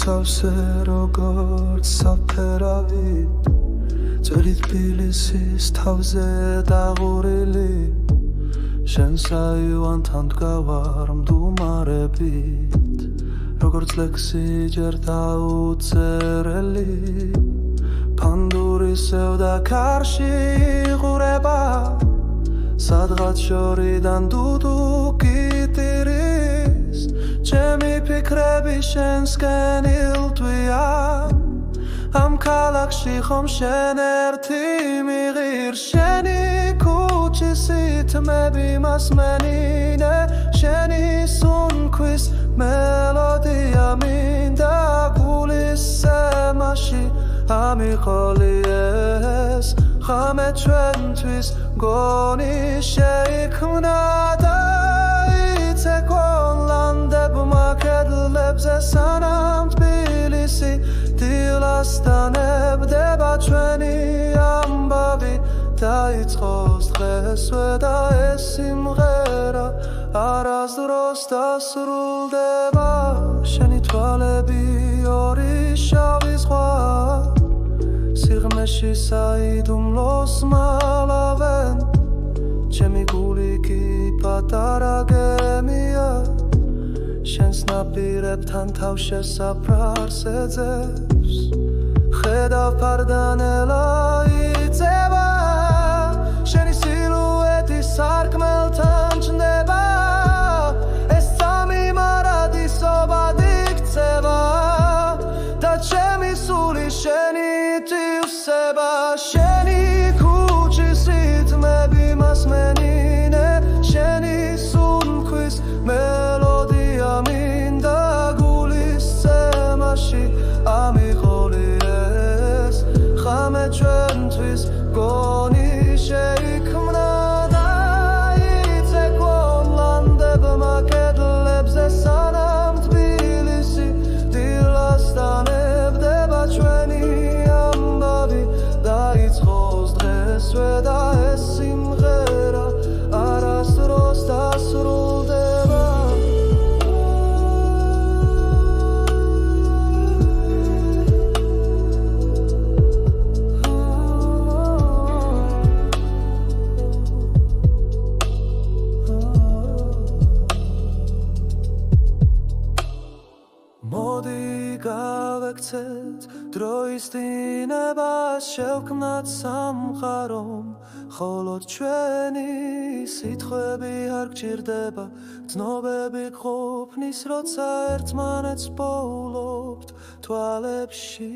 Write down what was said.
მსგავსე როგორც საფერავი ძველი თბილისის თავზე დაღურილი შენს აივანთან დგავარ მდუმარებით როგორც ლექსი ჯერ დაუწერელი ფანდურისევ და კარში იღურება სადღაც შორიდან დუდუკი ტირის ჩემი ფიქრები შენსკენ ილტვიან ამ ქალაქში ხომ შენ ერთი მიღირ შენი ქუჩის რითმები მასმენინე შენი სუნქვის მელოდია მინდა გულის სემაში ამიყოლი ეს ხამე ჩვენთვის გონი შეიქმნა და იცეკვოლანდებმა კედლებზე სანამ თბილისი დილასტანებდება ჩვენი ამბავი დაიწყოს დღესვე და ეს სიმღერა არასდროს დასრულდება შენი თვალები ორი შავი ზღვა სიღრმეში საიდუმლოს მალავენ ჩემი გული კი პატარა გემია შენს ნაპირებთან თავს შესაფრარს ეძებს ხედავ ფარდანელა იწევა შენი სილუეტი სარკმელთან ჩნდება ეს სამი მარადისობად იქცევა და ჩემი სული შენი თივსება შენი ქუჩის რითმები მასმენინე შენი სუნქვის მელოდია მინდა გულის სემაში ამიყოლი ეს ხამე ჩვენთვის გონი შეიქმნა და იცეკვოლანდებმა კედლებზე სანამ თბილისი დილასტანებდება ჩვენი ამბავი დაიწყოს დღესვე და ეს სიმღერა არასდროს დასრულდება მოდი გავექცეთ დროის დინებას შევქმნათ სამყარომ ხოლოდ ჩვენი სიტყვები არ გჭირდება გრძნობები გყოფნის როცა ერთმანეთს პოულობთ თვალებში